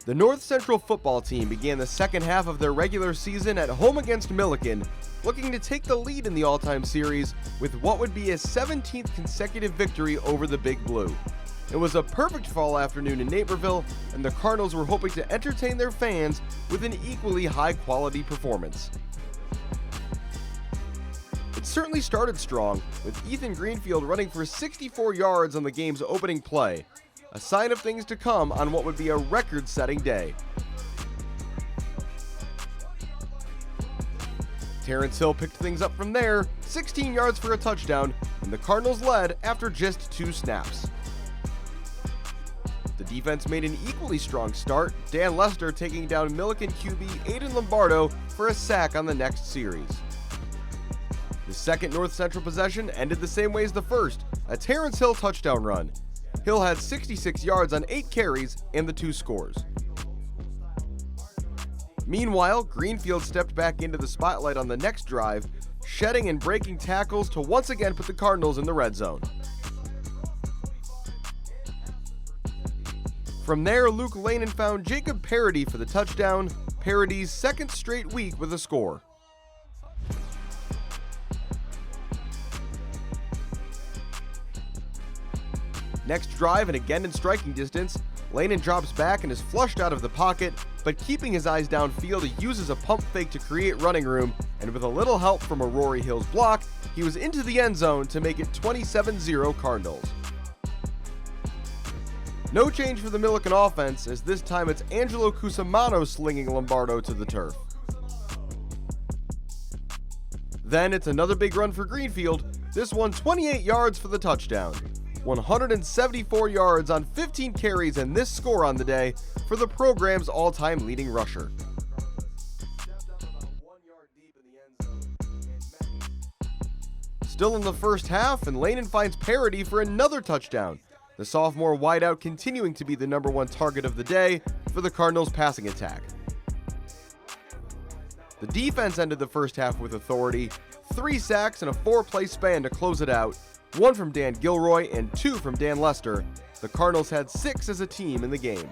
The North Central football team began the second half of their regular season at home against Millikin, looking to take the lead in the all-time series with what would be a 17th consecutive victory over the Big Blue. It was a perfect fall afternoon in Naperville, and the Cardinals were hoping to entertain their fans with an equally high-quality performance. It certainly started strong, with Ethan Greenfield running for 64 yards on the game's opening play, a sign of things to come on what would be a record-setting day. Terrence Hill picked things up from there, 16 yards for a touchdown, and the Cardinals led after just 2 snaps. The defense made an equally strong start, Dan Lester taking down Millikin QB Aiden Lombardo for a sack on the next series. The second North Central possession ended the same way as the first, a Terrence Hill touchdown run. Hill had 66 yards on 8 carries and the 2 scores. Meanwhile, Greenfield stepped back into the spotlight on the next drive, shedding and breaking tackles to once again put the Cardinals in the red zone. From there, Luke Lanin found Jacob Parody for the touchdown, Parody's second straight week with a score. Next drive, and again in striking distance, Lanin drops back and is flushed out of the pocket, but keeping his eyes downfield, he uses a pump fake to create running room, and with a little help from a Rory Hills block, he was into the end zone to make it 27-0 Cardinals. No change for the Millikin offense, as this time it's Angelo Cusimano slinging Lombardo to the turf. Then it's another big run for Greenfield, this one 28 yards for the touchdown. 174 yards on 15 carries and this score on the day for the program's all-time leading rusher. Still in the first half, and Lanin finds Parody for another touchdown. The sophomore wideout continuing to be the #1 target of the day for the Cardinals' passing attack. The defense ended the first half with authority, 3 sacks and a 4-play span to close it out, 1 from Dan Gilroy and 2 from Dan Lester. The Cardinals had 6 as a team in the game.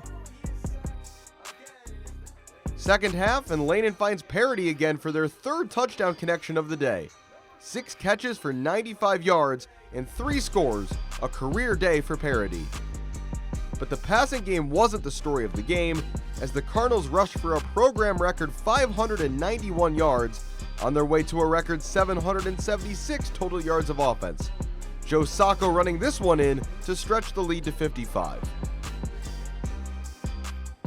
Second half, and Lanin finds Parody again for their 3rd touchdown connection of the day. 6 catches for 95 yards and 3 scores, a career day for Parody. But the passing game wasn't the story of the game, as the Cardinals rushed for a program record 591 yards on their way to a record 776 total yards of offense. Joe Sacco running this one in to stretch the lead to 55.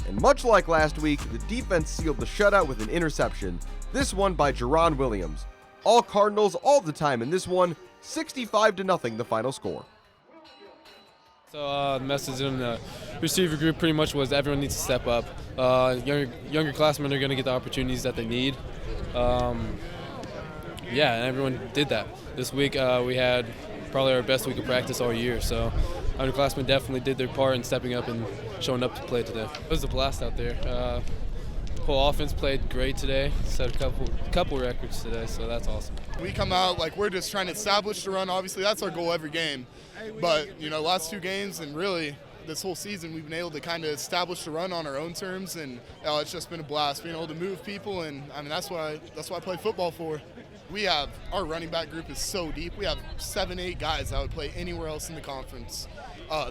And much like last week, the defense sealed the shutout with an interception, this one by Jerron Williams. All Cardinals all the time in this one, 65-0 the final score. So the message in the receiver group pretty much was everyone needs to step up. Younger classmen are going to get the opportunities that they need. And everyone did that. This week we had probably our best week of practice all year, so underclassmen definitely did their part in stepping up and showing up to play today. It was a blast out there. The whole offense played great today, set a couple records today, so that's awesome. We come out like we're just trying to establish the run. Obviously, that's our goal every game. But, last 2 games and really this whole season, we've been able to kind of establish the run on our own terms, and it's just been a blast being able to move people, and that's what I play football for. Our running back group is so deep. We have 7-8 guys that would play anywhere else in the conference.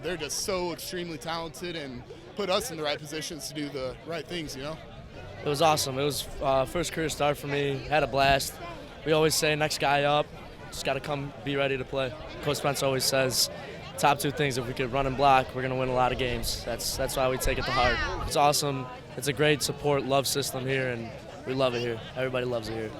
They're just so extremely talented and put us in the right positions to do the right things, It was awesome. It was first career start for me. Had a blast. We always say next guy up. Just got to come be ready to play. Coach Spencer always says top 2 things, if we could run and block, we're going to win a lot of games. That's why we take it to heart. It's awesome. It's a great support, love system here, and we love it here. Everybody loves it here.